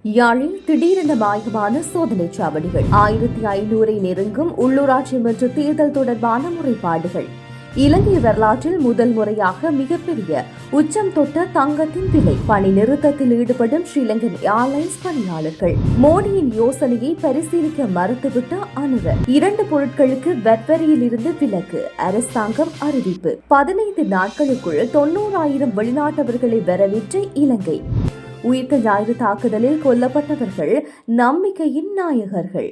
யாழில் திடீரென மாயமான சோதனைச் சாவடிகள் 1500 நெருங்கும் உள்ளூராட்சி மன்ற தேர்தல் தொடர்பான முறைப்பாடுகள். இலங்கை வரலாற்றில் முதல் முறையாக மிகப்பெரிய உச்சம் தொட்ட தங்கத்தின் விலை. பணி நிறுத்தத்தில் ஈடுபடும் ஸ்ரீலங்கன் ஏர்லைன்ஸ் பணியாளர்கள். மோடியின் யோசனையை பரிசீலிக்க மறுத்துவிட்ட அனுர. 2 பொருட்களுக்கு வரியில் இருந்து விலக்கு அரசாங்கம் அறிவிப்பு. 15 நாட்களுக்குள் 90,000 வெளிநாட்டவர்களை வரவேற்ற இலங்கை. உயிர்த்த ஞாயிறு தாக்குதலில் கொல்லப்பட்டவர்கள் நம்பிக்கையின் நாயகர்கள்.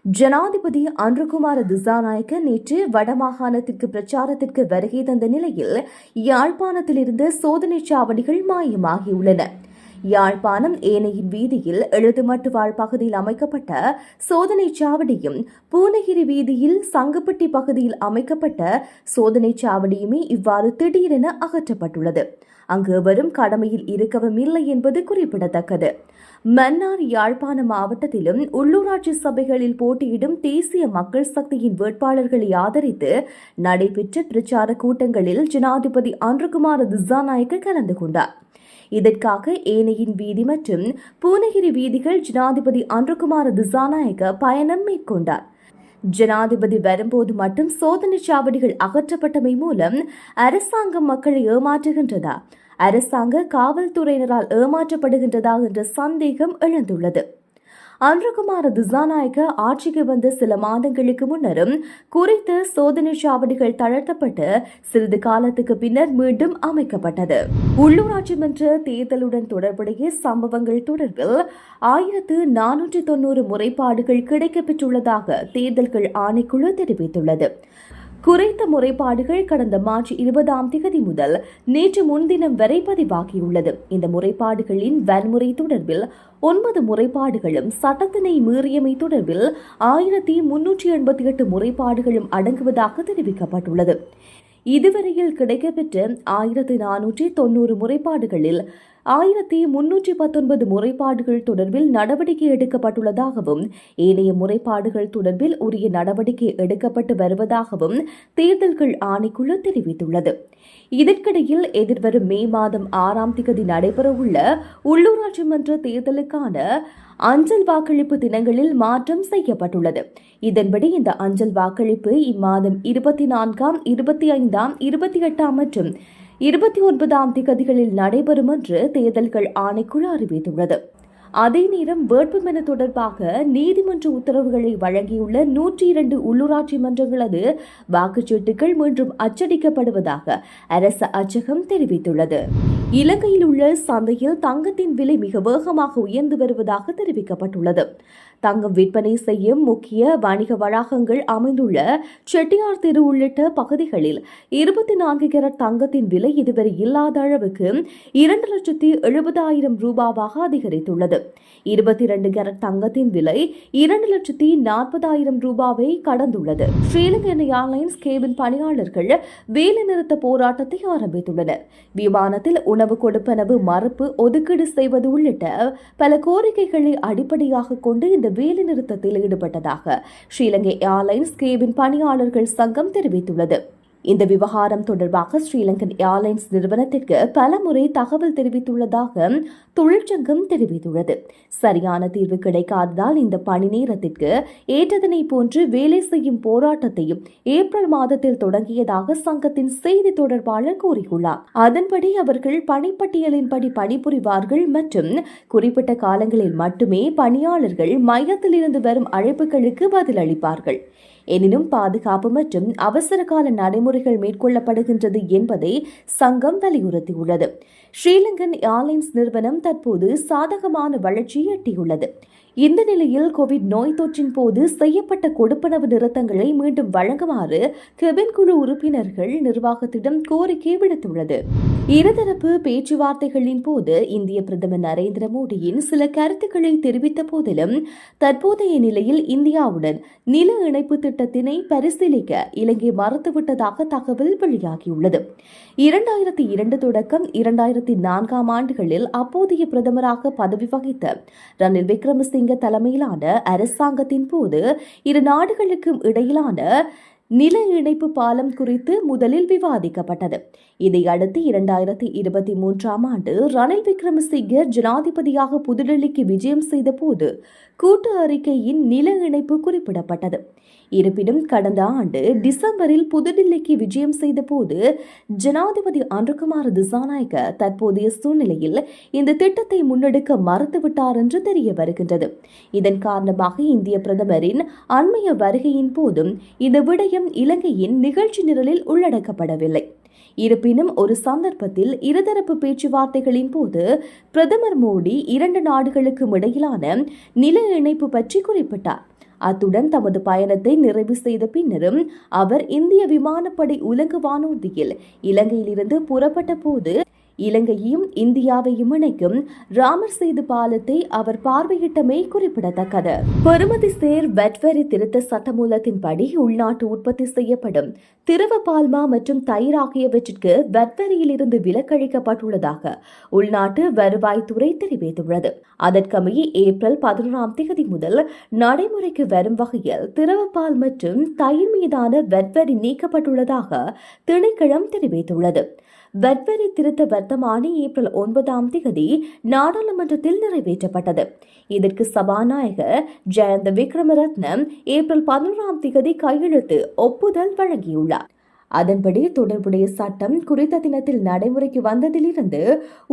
ஜனாதிபதி அன்ருகுமார திசாநாயக்க நேற்று வடமாகாணத்திற்கு பிரச்சாரத்திற்கு வருகை தந்த நிலையில் யாழ்ப்பாணத்திலிருந்து சோதனைச் சாவடிகள் மாயமாகியுள்ளன. யாழ்ப்பாணம் ஏனையின் வீதியில் எழுதுமட்டுவாழ் பகுதியில் அமைக்கப்பட்ட சோதனைச் சாவடியும் பூனகிரி வீதியில் சங்குப்பட்டி பகுதியில் அமைக்கப்பட்ட சோதனைச் சாவடியுமே இவ்வாறு திடீரென அகற்றப்பட்டுள்ளது. அங்கு வரும் கடமையில் இருக்கவும் இல்லை என்பது குறிப்பிடத்தக்கது. மன்னார் யாழ்ப்பாண மாவட்டத்திலும் உள்ளூராட்சி சபைகளில் போட்டியிடும் தேசிய மக்கள் சக்தியின் வேட்பாளர்களை ஆதரித்து நடைபெற்ற பிரச்சார கூட்டங்களில் ஜனாதிபதி அன்ருகுமார திசாநாயக்க கலந்து கொண்டார். இதற்காக ஏனையின் வீதி மற்றும் பூனகிரி வீதிகள் ஜனாதிபதி அன்ருகுமார திசாநாயக்க பயணம் மேற்கொண்டார். ஜனாதிபதி வரும்போது மட்டும் சோதனைச் சாவடிகள் அகற்றப்பட்டமை மூலம் அரசாங்கம் மக்களை ஏமாற்றுகின்றதா, அரசாங்க காவல்துறையினரால் ஏமாற்றப்படுகின்றதா என்ற சந்தேகம் எழுந்துள்ளது. அன்ருகுமார திசாநாயக்க ஆட்சிக்கு வந்த சில மாதங்களுக்கு முன்னரும் குறித்த சோதனை சாவடிகள் தளர்த்தப்பட்டு சிறிது காலத்துக்கு பின்னர் மீண்டும் அமைக்கப்பட்டது. உள்ளூராட்சி மன்ற தேர்தலுடன் தொடர்புடைய சம்பவங்கள் தொடர்பில் 1490 முறைப்பாடுகள் கிடைக்கப்பெற்றுள்ளதாக தேர்தல்கள் ஆணைக்குழு தெரிவித்துள்ளது. குறித்த முறைப்பாடுகள் கடந்த மார்ச் 20 முதல் நேற்று முன்தினம் வரை பதிவாகியுள்ளது. இந்த முறைப்பாடுகளின் வன்முறை தொடர்பில் 9 முறைப்பாடுகளும் சட்டத்தினை மீறியமை தொடர்பில் 1388 முறைப்பாடுகளும் அடங்குவதாக தெரிவிக்கப்பட்டுள்ளது. இதுவரையில் கிடைக்கப்பெற்ற 1490 முறைப்பாடுகளில் 1319 முறைப்பாடுகள் தொடர்பில் நடவடிக்கை எடுக்கப்பட்டுள்ளதாகவும் ஏனைய முறைப்பாடுகள் தொடர்பில் உரிய நடவடிக்கை எடுக்கப்பட்டு வருவதாகவும் தேர்தல்கள் ஆணைக்குழு தெரிவித்துள்ளது. இதற்கிடையில் எதிர்வரும் மே மாதம் 6 நடைபெறவுள்ள உள்ளூராட்சி மன்ற தேர்தலுக்கான அஞ்சல் வாக்களிப்பு தினங்களில் மாற்றம் செய்யப்பட்டுள்ளது. இதன்படி இந்த அஞ்சல் வாக்களிப்பு இம்மாதம் 24, 25, 28 மற்றும் 29 திகதிகளில் நடைபெறும் என்று தேர்தல்கள் ஆணைக்குழு அறிவித்துள்ளது. அதே நேரம் வேட்புமனு தொடர்பாக நீதிமன்ற உத்தரவுகளை வழங்கியுள்ள 102 உள்ளூராட்சி மன்றங்களது வாக்குச்சீட்டுகள் மீண்டும் அச்சடிக்கப்படுவதாக அரசு அச்சகம் தெரிவித்துள்ளது. இலங்கையில் உள்ள சந்தையில் தங்கத்தின் விலை மிக வேகமாக உயர்ந்து வருவதாக தெரிவிக்கப்பட்டுள்ளது. தங்கம் விற்பனை செய்யும் முக்கிய வணிக வளாகங்கள் அமைந்துள்ள செட்டியார் தெரு உள்ளிட்ட பகுதிகளில் 24 கேரட் தங்கத்தின் விலை இதுவரை இல்லாத அளவுக்கு 2,70,000 ரூபாவாக அதிகரித்துள்ளது. 22 கேரட் தங்கத்தின் விலை 2,40,000 ரூபாவை கடந்துள்ளது. ஸ்ரீலங்கன் ஏர்லைன்ஸ் கேபின் பணியாளர்கள் வேலைநிறுத்த போராட்டத்தை ஆரம்பித்துள்ளனர். விமானத்தில் உணவு கொடுப்பனவு மறுப்பு, ஒதுக்கீடு செய்வது உள்ளிட்ட பல கோரிக்கைகளை அடிப்படையாக கொண்டு இந்த வேலைநிறுத்தத்தில் ஈடுபட்டதாக ஸ்ரீலங்கை ஏர்லைன்ஸ் கேபின் பணியாளர்கள் சங்கம் தெரிவித்துள்ளது. இந்த விவகாரம் தொடர்பாக ஸ்ரீலங்கன் ஏர்லைன்ஸ் நிறுவனத்திற்கு பலமுறை தகவல் தெரிவித்துள்ளதாக தொழிற்சங்கம் தெரிவித்துள்ளது. சரியான தீர்வு கிடைக்காததால் இந்த பணி நேரத்திற்கு ஏற்றதனை போன்று வேலை செய்யும் போராட்டத்தையும் ஏப்ரல் மாதத்தில் தொடங்கியதாக சங்கத்தின் செய்தி தொடர்பாளர் கூறியுள்ளார். அதன்படி அவர்கள் பணிப்பட்டியலின்படி பணிபுரிவார்கள் மற்றும் குறிப்பிட்ட காலங்களில் மட்டுமே பணியாளர்கள் மையத்தில் இருந்து வரும் அழைப்புகளுக்கு பதிலளிப்பார்கள். எனினும் பாதுகாப்பு மற்றும் அவசர கால நடைமுறைகள் மேற்கொள்ளப்படுகின்றது என்பதை சங்கம் வலியுறுத்தியுள்ளது. ஸ்ரீலங்கன் ஏர்லைன்ஸ் நிறுவனம் தற்போது சாதகமான வளர்ச்சியை எட்டியுள்ளது. இந்த நிலையில் கோவிட் நோய் தொற்றின் போது செய்யப்பட்ட கொடுப்பனவு நிறுத்தங்களை மீண்டும் வழங்குமாறு கெபின் குழு உறுப்பினர்கள் நிர்வாகத்திடம் கோரிக்கை விடுத்துள்ளது. இருதரப்பு பேச்சுவார்த்தைகளின் போது இந்திய பிரதமர் நரேந்திர மோடியின் சில கருத்துக்களை தெரிவித்த போதிலும் தற்போதைய நிலையில் இந்தியாவுடன் நில இணைப்பு திட்டத்தினை பரிசீலிக்க இலங்கை மறுத்துவிட்டதாக தகவல் வெளியாகியுள்ளது. 2002 தொடக்கம் 2004 ஆண்டுகளில் அப்போதைய பிரதமராக பதவி வகித்த ரணில் விக்ரமசிங்க தலைமையிலான அரசாங்கத்தின் போது இரு நாடுகளுக்கும் இடையிலான நில இணைப்பு பாலம் குறித்து முதலில் விவாதிக்கப்பட்டது. இதையடுத்து 2023ஆம் ஆண்டு ரணில் விக்ரமசிங்கே ஜனாதிபதியாக புதுடெல்லிக்கு விஜயம் செய்த போது கூட்டு அறிக்கையின் நில இணைப்பு குறிப்பிடப்பட்டது. இருப்பினும் கடந்த ஆண்டு டிசம்பரில் புதுடில்லிக்கு விஜயம் செய்த போது ஜனாதிபதி அனுரகுமார திசாநாயக்க தற்போதைய சூழ்நிலையில் இந்த திட்டத்தை முன்னெடுக்க மறுத்துவிட்டார் என்று தெரிய வருகின்றது. இதன் காரணமாக இந்திய பிரதமரின் அண்மைய வருகையின் போதும் இந்த விடயம் இலங்கையின் நிகழ்ச்சி நிரலில் உள்ளடக்கப்படவில்லை. இருப்பினும் ஒரு சந்தர்ப்பத்தில் இருதரப்பு பேச்சுவார்த்தைகளின் போது பிரதமர் மோடி 2 நாடுகளுக்கும் இடையிலான நில இணைப்பு பற்றி குறிப்பிட்டார். அத்துடன் தமது பயணத்தை நிறைவு செய்த பின்னரும் அவர் இந்திய விமானப்படை உலக வானூர்தியில் இலங்கையிலிருந்து புறப்பட்ட போது இலங்கையையும் இந்தியாவையும் இணைக்கும் ராமர் சேது பாலத்தை அவர் பார்வையிட்டமை குறிப்பிடத்தக்கது. பெறுமதி சேர் வெட்வரி திருத்த சட்டமூலத்தின்படி உள்நாட்டு உற்பத்தி செய்யப்படும் திரவ பால்மா மற்றும் தயிர் ஆகியவற்றிற்கு வெட்வரியிலிருந்து விலக்களிக்கப்பட்டுள்ளதாக உள்நாட்டு வருவாய்த்துறை தெரிவித்துள்ளது. அதற்கமைய ஏப்ரல் 11ஆம் தேதி முதல் நடைமுறைக்கு வரும் வகையில் திரவப்பால் மற்றும் தயிர் மீதான வெட்வரி நீக்கப்பட்டுள்ளதாக திணைக்களம் தெரிவித்துள்ளது. வெட்வரி திருத்த வர்த்தமானி ஏப்ரல் 9ஆம் தேதி நாடாளுமன்றத்தில் நிறைவேற்றப்பட்டது. இதற்கு சபாநாயகர் ஜெயந்த விக்ரமரத்னம் ஏப்ரல் 11ஆம் தேதி கையெழுத்து ஒப்புதல் வழங்கியுள்ளார். அதன்படி தொடர்புடைய சட்டம் குறித்த தினத்தில் நடைமுறைக்கு வந்ததிலிருந்து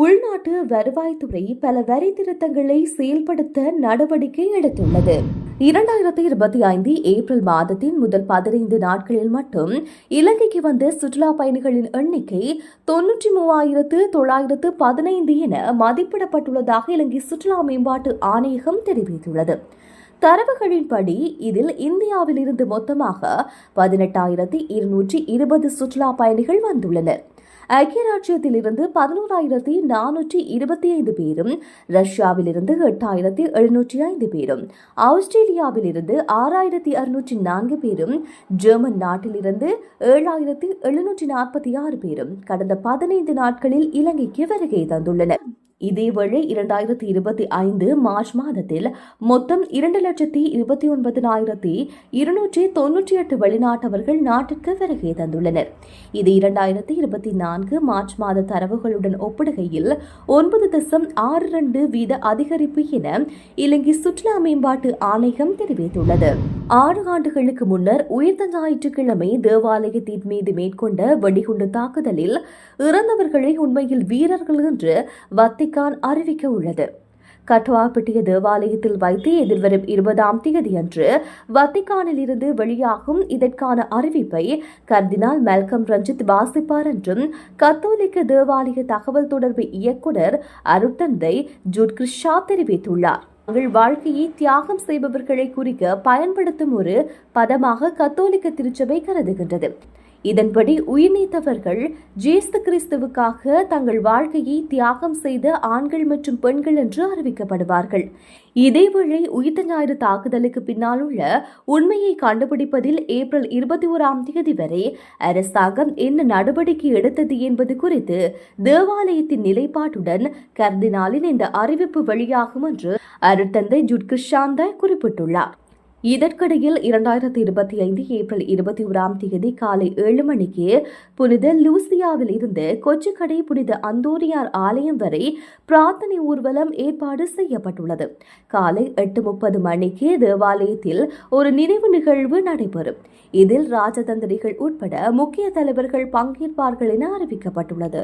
உள்நாட்டு வருவாய்த்துறை பல வரி திருத்தங்களை செயல்படுத்த நடவடிக்கை எடுத்துள்ளது. 2025 ஏப்ரல் மாதத்தின் முதல் 15 நாட்களில் மட்டும் இலங்கைக்கு வந்த சுற்றுலா பயணிகளின் எண்ணிக்கை 93,915 என மதிப்பிடப்பட்டுள்ளதாக இலங்கை சுற்றுலா மேம்பாட்டு ஆணையகம் தெரிவித்துள்ளது. தரவுகளின்படி இதில் இந்தியாவில் இருந்து மொத்தமாக 18,220 சுற்றுலா பயணிகள் வந்துள்ளனர். ஐக்கிய ராஜ்யத்திலிருந்து 11,425 பேரும், ரஷ்யாவிலிருந்து 8,705 பேரும், ஆஸ்திரேலியாவிலிருந்து 6,604 பேரும், ஜெர்மன் நாட்டிலிருந்து 7,746 பேரும் கடந்த 15 நாட்களில் இலங்கைக்கு வருகை தந்துள்ளனர். இதேவேளை 2025 மார்ச் மாதத்தில் மொத்தம் 2,29,298 வெளிநாட்டவர்கள் நாட்டிற்கு வருகை தந்துள்ளனர். இது 2024 மார்ச் மாத தரவுகளுடன் ஒப்பிடுகையில் 9.62% அதிகரிப்பு என இலங்கை சுற்றுலா மேம்பாட்டு ஆணையம் தெரிவித்துள்ளது. 6 ஆண்டுகளுக்கு முன்னர் உயிர்த்த ஞாயிற்றுக்கிழமை தேவாலயத்தின் மீது மேற்கொண்ட வெடிகுண்டு தாக்குதலில் இறந்தவர்களை உண்மையில் வீரர்கள் என்று வத்திக்கான் அறிவிக்க உள்ளது. கட்டுவாப்பட்டிய தேவாலயத்தில் வைத்து எதிர்வரும் 20ஆம் தேதியன்று வத்திக்கானில் இருந்து வெளியாகும் இதற்கான அறிவிப்பை கர்தினால் மெல்கம் ரஞ்சித் வாசிப்பார் என்றும் கத்தோலிக்க தேவாலய தகவல் தொடர்பு இயக்குநர் அருட்தந்தை ஜூட் கிறிஸ்டா தெரிவித்துள்ளார். தங்கள் வாழ்க்கையை தியாகம் செய்பவர்களை குறிக்க பயன்படுத்தும் ஒரு பதமாக கத்தோலிக்க திருச்சபை கருதுகின்றது. இதன்படி உயிர்நீத்தவர்கள் ஜேசு கிறிஸ்துவுக்காக தங்கள் வாழ்க்கையை தியாகம் செய்த ஆண்கள் மற்றும் பெண்கள் என்று அறிவிக்கப்படுவார்கள். இதேவேளை உயிர்த்த ஞாயிறு தாக்குதலுக்கு பின்னால் உள்ள உண்மையை கண்டுபிடிப்பதில் ஏப்ரல் 21ஆம் தேதி வரை அரசாங்கம் என்ன நடவடிக்கை எடுத்தது என்பது குறித்து தேவாலயத்தின் நிலைப்பாட்டுடன் கர்தினாலின் இந்த அறிவிப்பு வெளியாகும் என்று அருட்தந்தை ஜூட் கிறிஸ்டா குறிப்பிட்டுள்ளார். இதற்கிடையில் 2025 ஏப்ரல் 21ஆம் தேதி காலை 7 மணிக்கு புனித லூசியாவில் இருந்து கொச்சிக்கடை புனித அந்தோனியார் ஆலயம் வரை பிரார்த்தனை ஊர்வலம் ஏற்பாடு செய்யப்பட்டுள்ளது. காலை 8:30 மணிக்கு தேவாலயத்தில் ஒரு நினைவு நிகழ்வு நடைபெறும். இதில் ராஜதந்திரிகள் உட்பட முக்கிய தலைவர்கள் பங்கேற்பார்கள் என அறிவிக்கப்பட்டுள்ளது.